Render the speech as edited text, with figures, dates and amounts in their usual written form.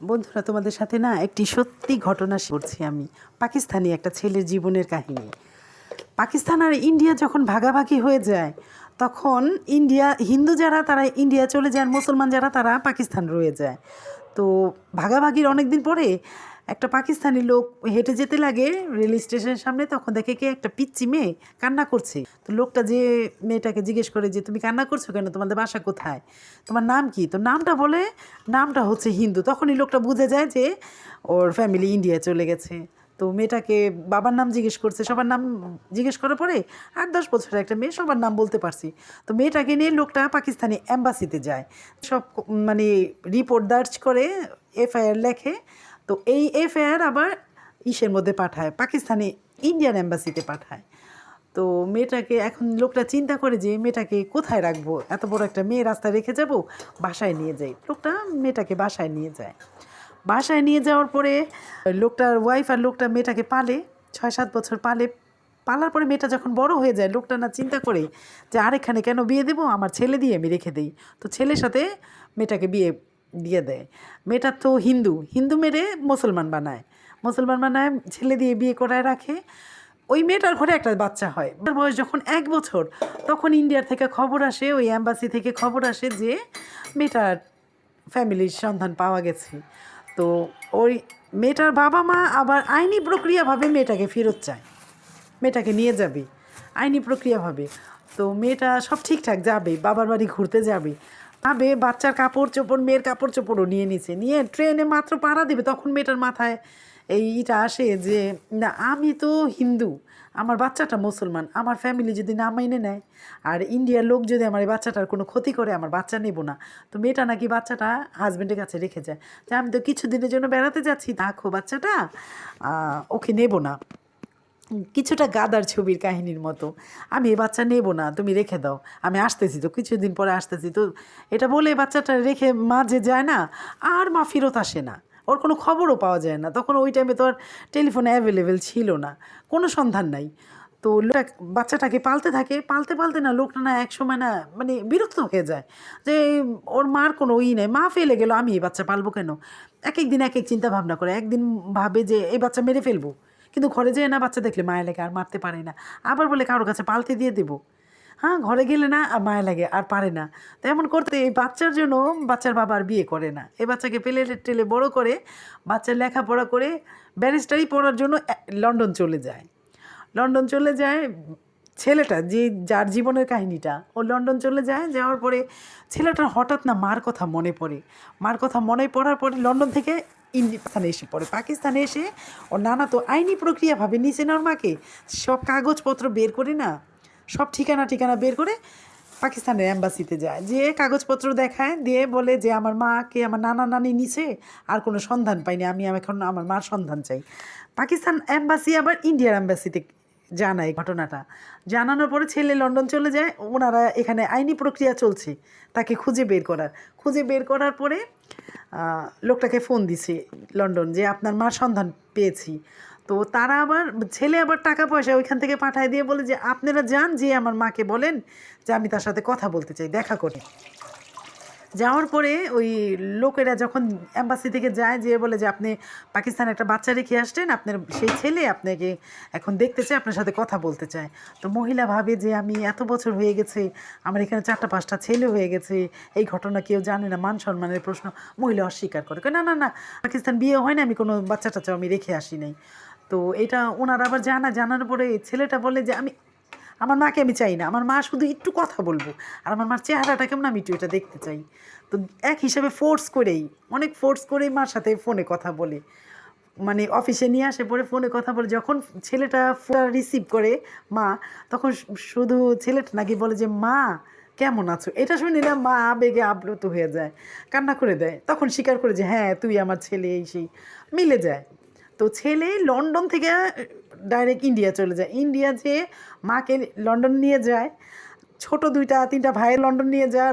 বন্ধুরা, তোমাদের সাথে না একটি সত্যি ঘটনা করছি আমি। পাকিস্তানি একটা ছেলের জীবনের কাহিনী। পাকিস্তান আর ইন্ডিয়া যখন ভাগাভাগি হয়ে যায়, তখন ইন্ডিয়া হিন্দু যারা তারা ইন্ডিয়া চলে যায়, আর মুসলমান যারা তারা পাকিস্তান রয়ে যায়। তো ভাগাভাগির অনেক দিন পরে একটা পাকিস্তানি লোক হেঁটে যেতে লাগে রেল স্টেশনের সামনে, তখন দেখে কি একটা পিচ্চি মেয়ে কান্না করছে। তো লোকটা যে মেয়েটাকে জিজ্ঞেস করে যে তুমি কান্না করছো কেন, তোমাদের বাসা কোথায়, তোমার নাম কি? তো নামটা বলে, নামটা হচ্ছে হিন্দু। তখনই লোকটা বুঝে যায় যে ওর ফ্যামিলি ইন্ডিয়া চলে গেছে। তো মেয়েটাকে বাবার নাম জিজ্ঞেস করছে, সবার নাম জিজ্ঞেস করার পরে 8-10 বছরের একটা মেয়ে সবার নাম বলতে পারছি। তো মেয়েটাকে নিয়ে লোকটা পাকিস্তানি অ্যাম্বাসিতে যায়, সব মানে রিপোর্ট দার্জ করে, এফআইআর লেখে। তো এই এফআইআর আবার ইসের মধ্যে পাঠায়, পাকিস্তানি ইন্ডিয়ান অ্যাম্বাসিতে পাঠায়। তো মেয়েটাকে এখন লোকটা চিন্তা করে যে মেয়েটাকে কোথায় রাখবো, এত বড় একটা মেয়ে রাস্তায় রেখে যাব, বাসায় নিয়ে যাই। লোকটা মেয়েটাকে বাসায় নিয়ে যায়। বাসায় নিয়ে যাওয়ার পরে লোকটার ওয়াইফ আর লোকটা মেয়েটাকে পালে, 6-7 বছর পালে। পালার পরে মেয়েটা যখন বড় হয়ে যায়, লোকটা না চিন্তা করে যে আরেকখানে কেন বিয়ে দেবো, আমার ছেলে দিয়ে আমি রেখে দিই। তো ছেলের সাথে মেয়েটাকে বিয়ে দিয়ে দেয়। মেয়েটা তো হিন্দু, হিন্দু মেরে মুসলমান বানায়, মুসলমান বানায় ছেলে দিয়ে বিয়ে করায় রাখে। ওই মেয়েটার ঘরে একটা বাচ্চা হয়। তার বয়স যখন 1 বছর, তখন ইন্ডিয়ার থেকে খবর আসে, ওই অ্যাম্বাসি থেকে খবর আসে যে মেয়েটার ফ্যামিলির সন্ধান পাওয়া গেছে। তো ওই মেয়েটার বাবা মা আবার আইনি প্রক্রিয়াভাবে মেয়েটাকে ফেরত চায়, মেয়েটাকে নিয়ে যাবে আইনি প্রক্রিয়াভাবে। তো মেয়েটা সব ঠিকঠাক যাবে, বাবার বাড়ি ঘুরতে যাবে, বাচ্চার কাপড় চোপড়, মেয়ের কাপড় চোপড়ও নিয়ে নিছে, নিয়ে ট্রেনে মাত্র পাড়া দেবে, তখন মেয়েটার মাথায় এইটা আসে যে না, আমি তো হিন্দু, আমার বাচ্চাটা মুসলমান, আমার ফ্যামিলি যদি না মেনে নেয় আর ইন্ডিয়ার লোক যদি আমার এই বাচ্চাটার কোনো ক্ষতি করে, আমার বাচ্চা নেব না। তো মেয়েটা নাকি বাচ্চাটা হাজব্যান্ডের কাছে রেখে যায় যে আমি তো কিছুদিনের জন্য বেড়াতে যাচ্ছি, দেখো বাচ্চাটা ওকে নেব না। কিছুটা গাদার ছবির কাহিনীর মতো, আমি এ বাচ্চা নেব না, তুমি রেখে দাও, আমি আসতেছি, তো কিছুদিন পরে আসতেছি। তো এটা বলে বাচ্চাটা রেখে মা যে যায় না, আর মা ফেরত আসে না, ওর কোনো খবরও পাওয়া যায় না। তখন ওই টাইমে তো আর টেলিফোন অ্যাভেলেবেল ছিল না, কোনো সন্ধান নাই। তো লোকটা বাচ্চাটাকে পালতে থাকে, পালতে পালতে না লোকটা না একসময় না মানে বিরক্ত হয়ে যায় যে ওর মার কোনো নেই, মা ফেলে গেল, আমি এই বাচ্চা পালবো কেন। এক এক দিন এক এক চিন্তা ভাবনা করে, একদিন ভাবে যে এই বাচ্চা মেরে ফেলবো, কিন্তু ঘরে যেয়ে না বাচ্চা দেখলে মায়া লাগে, আর মারতে পারে না। আবার বলে কারোর কাছে পালতে দিয়ে দেবো, হ্যাঁ ঘরে গেলে না আর মায়া লাগে, আর পারে না। তো এমন করতে এই বাচ্চার জন্য বাচ্চার বাবা আর বিয়ে করে না, এই বাচ্চাকে পেলে টেলে বড় করে, বাচ্চার লেখাপড়া করে ব্যারিস্টারি পড়ার জন্য লন্ডন চলে যায়। লন্ডন চলে যায় ছেলেটা, যে যার জীবনের কাহিনীটা, ও লন্ডন চলে যায়। যাওয়ার পরে ছেলেটার হঠাৎ না মার কথা মনে পড়ে। মার কথা মনে পড়ার পরে লন্ডন থেকে পাকিস্তানে এসে পড়ে। পাকিস্তানে এসে ওর নানা তো আইনি প্রক্রিয়াভাবে নিচে ওর মাকে সব কাগজপত্র বের করে না, সব ঠিকানা বের করে পাকিস্তানের অ্যাম্বাসিতে যায়, যে কাগজপত্র দেখায়, দিয়ে বলে যে আমার মাকে আমার নানা নানি নিচে, আর কোনো সন্ধান পাইনি, আমি এখন আমার মার সন্ধান চাই। পাকিস্তান অ্যাম্বাসি আবার ইন্ডিয়ার অ্যাম্বাসিতে জানায় ঘটনাটা। জানানোর পরে ছেলে লন্ডন চলে যায়, ওনারা এখানে আইনি প্রক্রিয়া চলছে তাকে খুঁজে বের করার পরে লোকটাকে ফোন দিছে লন্ডন, যে আপনার মার সন্ধান পেয়েছি। তো তারা আবার ছেলে আবার টাকা পয়সা ওইখান থেকে পাঠায় দিয়ে বলে যে আপনারা যান, যে আমার মাকে বলেন যে আমি তার সাথে কথা বলতে চাই, দেখা করে। যাওয়ার পরে ওই লোকেরা যখন অ্যাম্বাসি থেকে যায়, যেয়ে বলে যে আপনি পাকিস্তানে একটা বাচ্চা রেখে আসছেন, আপনার সেই ছেলে আপনাকে এখন দেখতে চায়, আপনার সাথে কথা বলতে চায়। তো মহিলা ভাবে যে আমি এত বছর হয়ে গেছে, আমার এখানে 4-5টা ছেলে হয়ে গেছে, এই ঘটনা কেউ জানে না, মান সম্মানের প্রশ্ন। মহিলা অস্বীকার করে, না না না, পাকিস্তান বিয়ে হয় না, আমি কোনো বাচ্চা টাচ্চা আমি রেখে আসি নাই। তো এটা ওনারা আবার জানার পরে ছেলেটা বলে যে আমার মাকে আমি চাই না, আমার মা শুধু একটু কথা বলবো, আর আমার মার চেহারাটা কেমন আমি একটু এটা দেখতে চাই। তো এক হিসাবে অনেক ফোর্স করেই মার সাথে ফোনে কথা বলে, মানে অফিসে নিয়ে আসে, পরে ফোনে কথা বলে। যখন ছেলেটা ফোন রিসিভ করে মা, তখন শুধু ছেলেটা নাকি বলে যে মা কেমন আছো, এটা শুনি না মা আবেগে আপ্লুত হয়ে যায়, কান্না করে দেয়। তখন স্বীকার করে যে হ্যাঁ তুই আমার ছেলে, এই সেই মিলে যায়। তো ছেলে লন্ডন থেকে ডাইরেক্ট ইন্ডিয়া চলে যায়। ইন্ডিয়া যেয়ে মাকে লন্ডন নিয়ে যায়, ছোট 2-3টা ভাইয়ের লন্ডন নিয়ে যায়।